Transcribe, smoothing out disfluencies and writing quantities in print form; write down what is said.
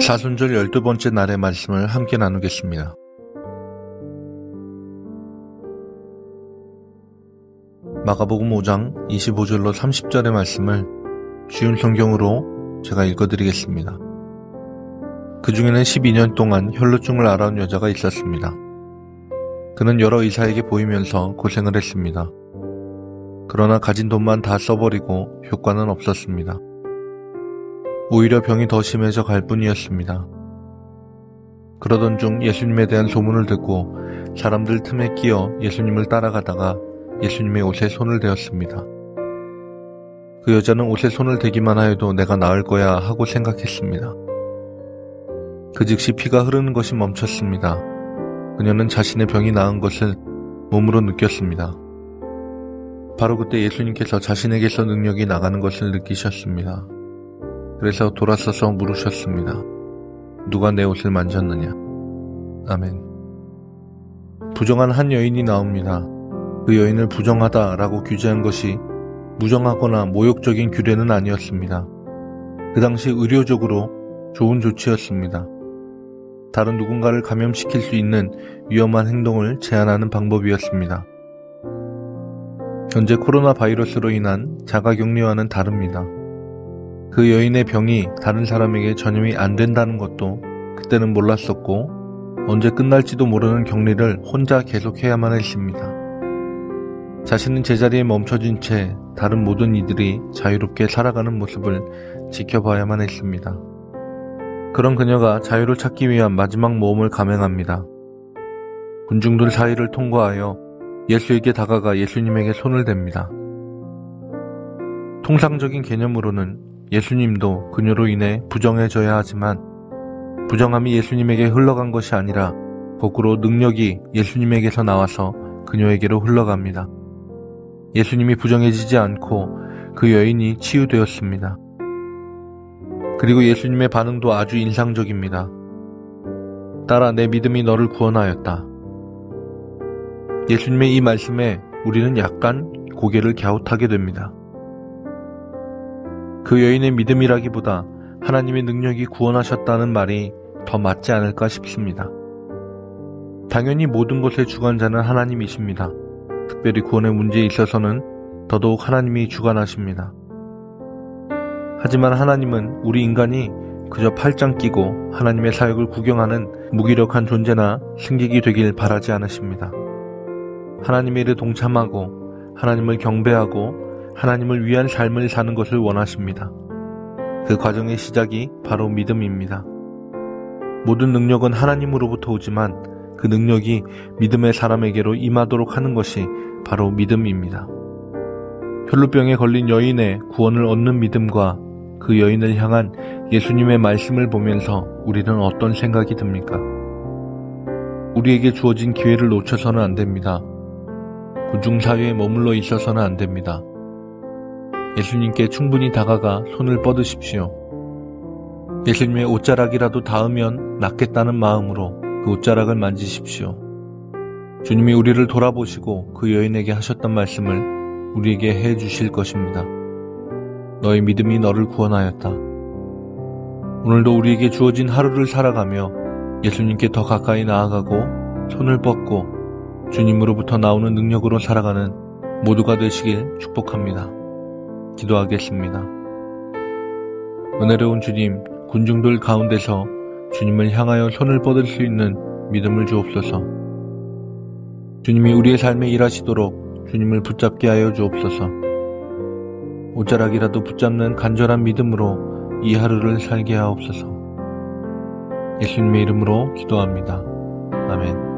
사순절 12번째 날의 말씀을 함께 나누겠습니다. 마가복음 5장 25절로 30절의 말씀을 쉬운 성경으로 제가 읽어드리겠습니다. 그 중에는 12년 동안 혈루증을 앓아온 여자가 있었습니다. 그는 여러 의사에게 보이면서 고생을 했습니다. 그러나 가진 돈만 다 써버리고 효과는 없었습니다. 오히려 병이 더 심해져 갈 뿐이었습니다. 그러던 중 예수님에 대한 소문을 듣고 사람들 틈에 끼어 예수님을 따라가다가 예수님의 옷에 손을 대었습니다. 그 여자는 옷에 손을 대기만 하여도 내가 나을 거야 하고 생각했습니다. 그 즉시 피가 흐르는 것이 멈췄습니다. 그녀는 자신의 병이 나은 것을 몸으로 느꼈습니다. 바로 그때 예수님께서 자신에게서 능력이 나가는 것을 느끼셨습니다. 그래서 돌아서서 물으셨습니다. 누가 내 옷을 만졌느냐? 아멘. 부정한 한 여인이 나옵니다. 그 여인을 부정하다라고 규제한 것이 무정하거나 모욕적인 규례는 아니었습니다. 그 당시 의료적으로 좋은 조치였습니다. 다른 누군가를 감염시킬 수 있는 위험한 행동을 제한하는 방법이었습니다. 현재 코로나 바이러스로 인한 자가격리와는 다릅니다. 그 여인의 병이 다른 사람에게 전염이 안 된다는 것도 그때는 몰랐었고 언제 끝날지도 모르는 격리를 혼자 계속해야만 했습니다. 자신은 제자리에 멈춰진 채 다른 모든 이들이 자유롭게 살아가는 모습을 지켜봐야만 했습니다. 그런 그녀가 자유를 찾기 위한 마지막 모험을 감행합니다. 군중들 사이를 통과하여 예수에게 다가가 예수님에게 손을 댑니다. 통상적인 개념으로는 예수님도 그녀로 인해 부정해져야 하지만 부정함이 예수님에게 흘러간 것이 아니라 거꾸로 능력이 예수님에게서 나와서 그녀에게로 흘러갑니다. 예수님이 부정해지지 않고 그 여인이 치유되었습니다. 그리고 예수님의 반응도 아주 인상적입니다. 딸아, 내 믿음이 너를 구원하였다. 예수님의 이 말씀에 우리는 약간 고개를 갸웃하게 됩니다. 그 여인의 믿음이라기보다 하나님의 능력이 구원하셨다는 말이 더 맞지 않을까 싶습니다. 당연히 모든 것의 주관자는 하나님이십니다. 특별히 구원의 문제에 있어서는 더더욱 하나님이 주관하십니다. 하지만 하나님은 우리 인간이 그저 팔짱 끼고 하나님의 사역을 구경하는 무기력한 존재나 승객이 되길 바라지 않으십니다. 하나님의 일에 동참하고 하나님을 경배하고 하나님을 위한 삶을 사는 것을 원하십니다. 그 과정의 시작이 바로 믿음입니다. 모든 능력은 하나님으로부터 오지만 그 능력이 믿음의 사람에게로 임하도록 하는 것이 바로 믿음입니다. 혈루병에 걸린 여인의 구원을 얻는 믿음과 그 여인을 향한 예수님의 말씀을 보면서 우리는 어떤 생각이 듭니까? 우리에게 주어진 기회를 놓쳐서는 안 됩니다. 군중 사회에 머물러 있어서는 안 됩니다. 예수님께 충분히 다가가 손을 뻗으십시오. 예수님의 옷자락이라도 닿으면 낫겠다는 마음으로 그 옷자락을 만지십시오. 주님이 우리를 돌아보시고 그 여인에게 하셨던 말씀을 우리에게 해주실 것입니다. 너의 믿음이 너를 구원하였다. 오늘도 우리에게 주어진 하루를 살아가며 예수님께 더 가까이 나아가고 손을 뻗고 주님으로부터 나오는 능력으로 살아가는 모두가 되시길 축복합니다. 기도하겠습니다. 은혜로운 주님, 군중들 가운데서 주님을 향하여 손을 뻗을 수 있는 믿음을 주옵소서. 주님이 우리의 삶에 일하시도록 주님을 붙잡게 하여 주옵소서. 옷자락이라도 붙잡는 간절한 믿음으로 이 하루를 살게 하옵소서. 예수님의 이름으로 기도합니다. 아멘.